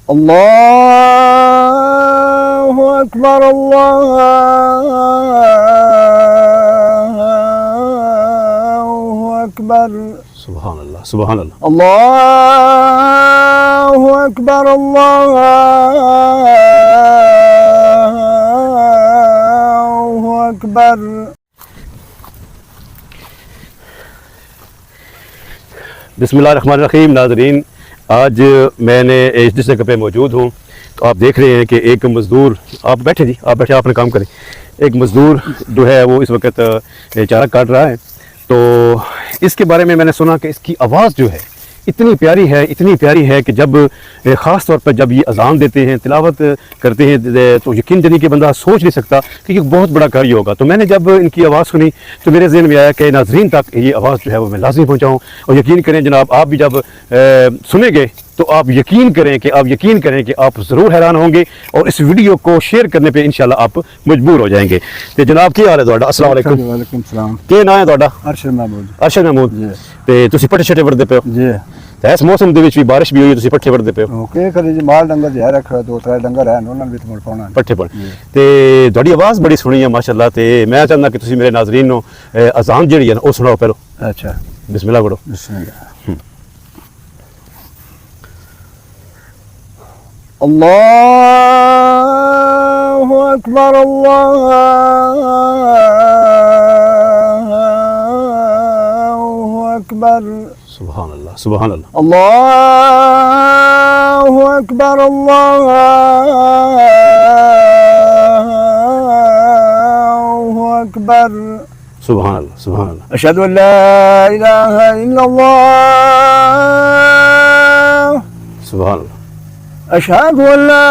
अल्लाहु अकबर, अल्लाहु अकबर। सुभान अल्लाह, सुभान अल्लाह। अल्लाहु अकबर, अल्लाहु अकबर। बिस्मिल्लाहिर्रहमानिर्रहीम। नाज़रीन, आज मैंने इस जगह पे मौजूद हूँ तो आप देख रहे हैं कि एक मज़दूर, आप बैठे जी, आप बैठे, आप अपना काम करें। एक मज़दूर जो है वो इस वक्त चारा काट रहा है। तो इसके बारे में मैंने सुना कि इसकी आवाज़ जो है इतनी प्यारी है, इतनी प्यारी है कि जब ख़ास तौर पर जब ये अज़ान देते हैं, तिलावत करते हैं, तो यकीन जानी कि बंदा सोच नहीं सकता कि ये बहुत बड़ा कार्य होगा। तो मैंने जब इनकी आवाज़ सुनी तो मेरे ज़हन में आया कि नाज़रीन तक ये आवाज़ जो है वो मैं लाज़मी पहुँचाऊँ। और यकीन करें जनाब, आप भी जब सुनेंगे तो आप यकीन करें कि आप ज़रूर हैरान होंगे और इस वीडियो को शेयर करने पे इंशाल्लाह आप मजबूर हो जाएंगे। तो जनाब की हाल है तुहाडा? अस्सलाम वालेकुम। वालेकुम सलाम। क्या नाम है तुहाडा? अरशद महमूद। अरशद महमूद। ते तुसी पट्ठे शट्टे वरदे पे हो? जी। ते इस मौसम दे विच भी बारिश भी हुई, तुसी पट्ठे वरदे पे हो? ओके करी जी, माल डंगर जिहा रखा, दो त्रै डंगर हैं, उन्हां विच मुड़ पाउणा पट्ठे पर। ते तुहाडी आवाज़ बड़ी सोहनी है माशाअल्लाह। ते मैं चाहना कि तुसी मेरे नाज़रीन नो अज़ान जेहड़ी है ना ओ सुनाओ पहलो। अच्छा, बिस्मिल्लाह करो। बिस्मिल्लाह। अल्लाहु अकबर, अल्लाहु अकबर। सुभान अल्लाह, सुभान अल्लाह। अल्लाहु अकबर, अल्लाहु अकबर। सुभान अल्लाह, सुभान अल्लाह। अशहदु अल्ला इलाहा इल्लल्लाह। सुभान अल्लाह। अशहदु अल्ला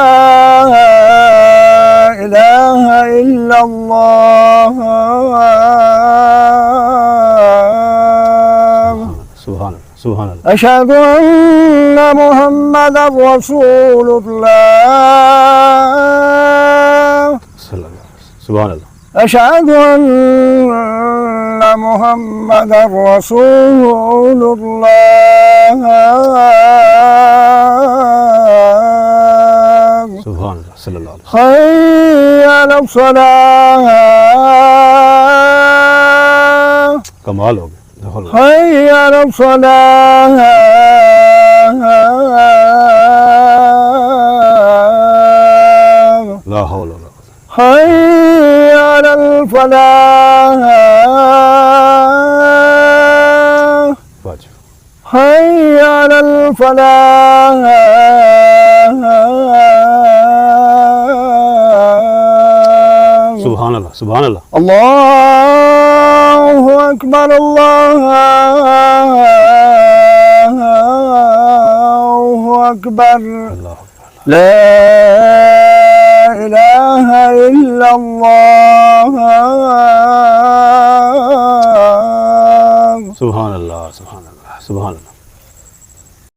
इलाहा इल्लल्लाह। सुभान अल्लाह, सुभान अल्लाह। अशहदु अन्ना मुहम्मदर रसूलुल्लाह। सुभान अल्लाह। अशहदु अन्ना मुहम्मदर रसूलुल्लाह। सुभान अल्लाह, सल्लल्लाहु अलैहि हय्य अलस सलाह। कमाल हो गया। हय्य अलस सलाह। ला हौला वला कुव्वता। हय्य अलल फलाह। वाजिब। हय्य अलल फलाह। सुभान अल्लाह, सुभान अल्लाह। अल्लाहु अकबर, अल्लाहु अकबर। अल्लाह ला इलाहा इल्लल्लाह। सुभान अल्लाह, सुभान अल्लाह, सुभान अल्लाह।